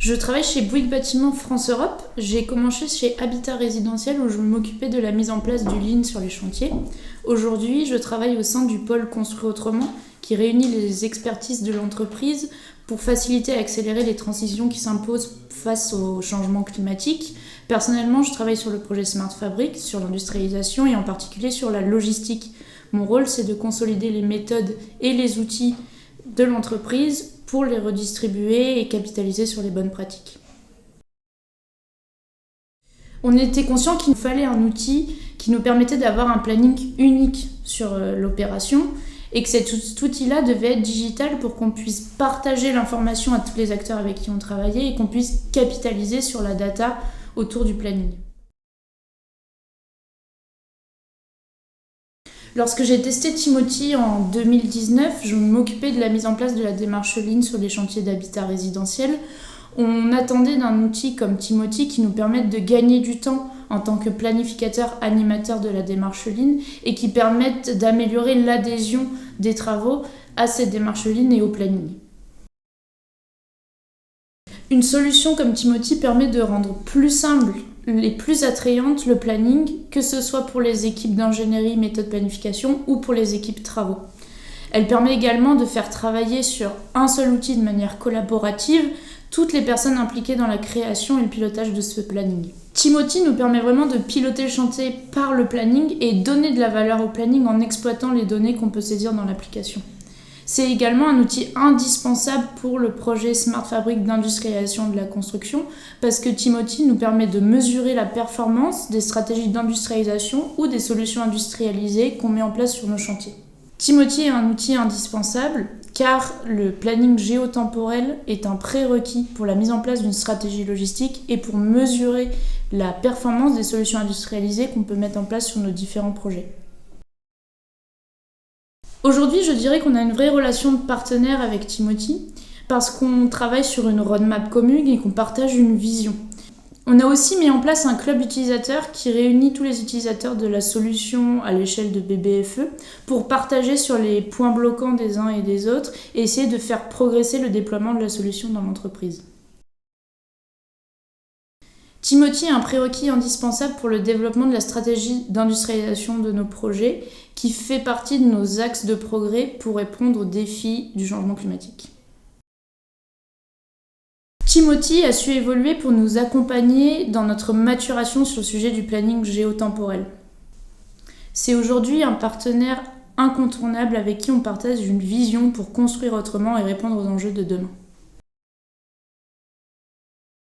Je travaille chez Bouygues Bâtiment France Europe. J'ai commencé chez Habitat Résidentiel où je m'occupais de la mise en place du Lean sur les chantiers. Aujourd'hui, je travaille au sein du pôle Construire Autrement qui réunit les expertises de l'entreprise pour faciliter et accélérer les transitions qui s'imposent face au changement climatique. Personnellement, je travaille sur le projet Smart Fabric, sur l'industrialisation et en particulier sur la logistique. Mon rôle, c'est de consolider les méthodes et les outils de l'entreprise pour les redistribuer et capitaliser sur les bonnes pratiques. On était conscient qu'il fallait un outil qui nous permettait d'avoir un planning unique sur l'opération et que cet outil-là devait être digital pour qu'on puisse partager l'information à tous les acteurs avec qui on travaillait et qu'on puisse capitaliser sur la data autour du planning. Lorsque j'ai testé Timothy en 2019, je m'occupais de la mise en place de la démarche Lean sur les chantiers d'habitat résidentiel. On attendait d'un outil comme Timothy qui nous permette de gagner du temps en tant que planificateur animateur de la démarche Lean et qui permette d'améliorer l'adhésion des travaux à cette démarche Lean et au planning. Une solution comme Timothy permet de rendre plus simple et plus attrayante le planning, que ce soit pour les équipes d'ingénierie, méthode planification ou pour les équipes travaux. Elle permet également de faire travailler sur un seul outil de manière collaborative toutes les personnes impliquées dans la création et le pilotage de ce planning. Timothy nous permet vraiment de piloter le chantier par le planning et donner de la valeur au planning en exploitant les données qu'on peut saisir dans l'application. C'est également un outil indispensable pour le projet Smart Fabric d'industrialisation de la construction parce que Timothy nous permet de mesurer la performance des stratégies d'industrialisation ou des solutions industrialisées qu'on met en place sur nos chantiers. Timothy est un outil indispensable car le planning géotemporel est un prérequis pour la mise en place d'une stratégie logistique et pour mesurer la performance des solutions industrialisées qu'on peut mettre en place sur nos différents projets. Aujourd'hui, je dirais qu'on a une vraie relation de partenaire avec Timothy parce qu'on travaille sur une roadmap commune et qu'on partage une vision. On a aussi mis en place un club utilisateur qui réunit tous les utilisateurs de la solution à l'échelle de BBFE pour partager sur les points bloquants des uns et des autres et essayer de faire progresser le déploiement de la solution dans l'entreprise. Timothy est un prérequis indispensable pour le développement de la stratégie d'industrialisation de nos projets qui fait partie de nos axes de progrès pour répondre aux défis du changement climatique. Timothy a su évoluer pour nous accompagner dans notre maturation sur le sujet du planning géotemporel. C'est aujourd'hui un partenaire incontournable avec qui on partage une vision pour construire autrement et répondre aux enjeux de demain.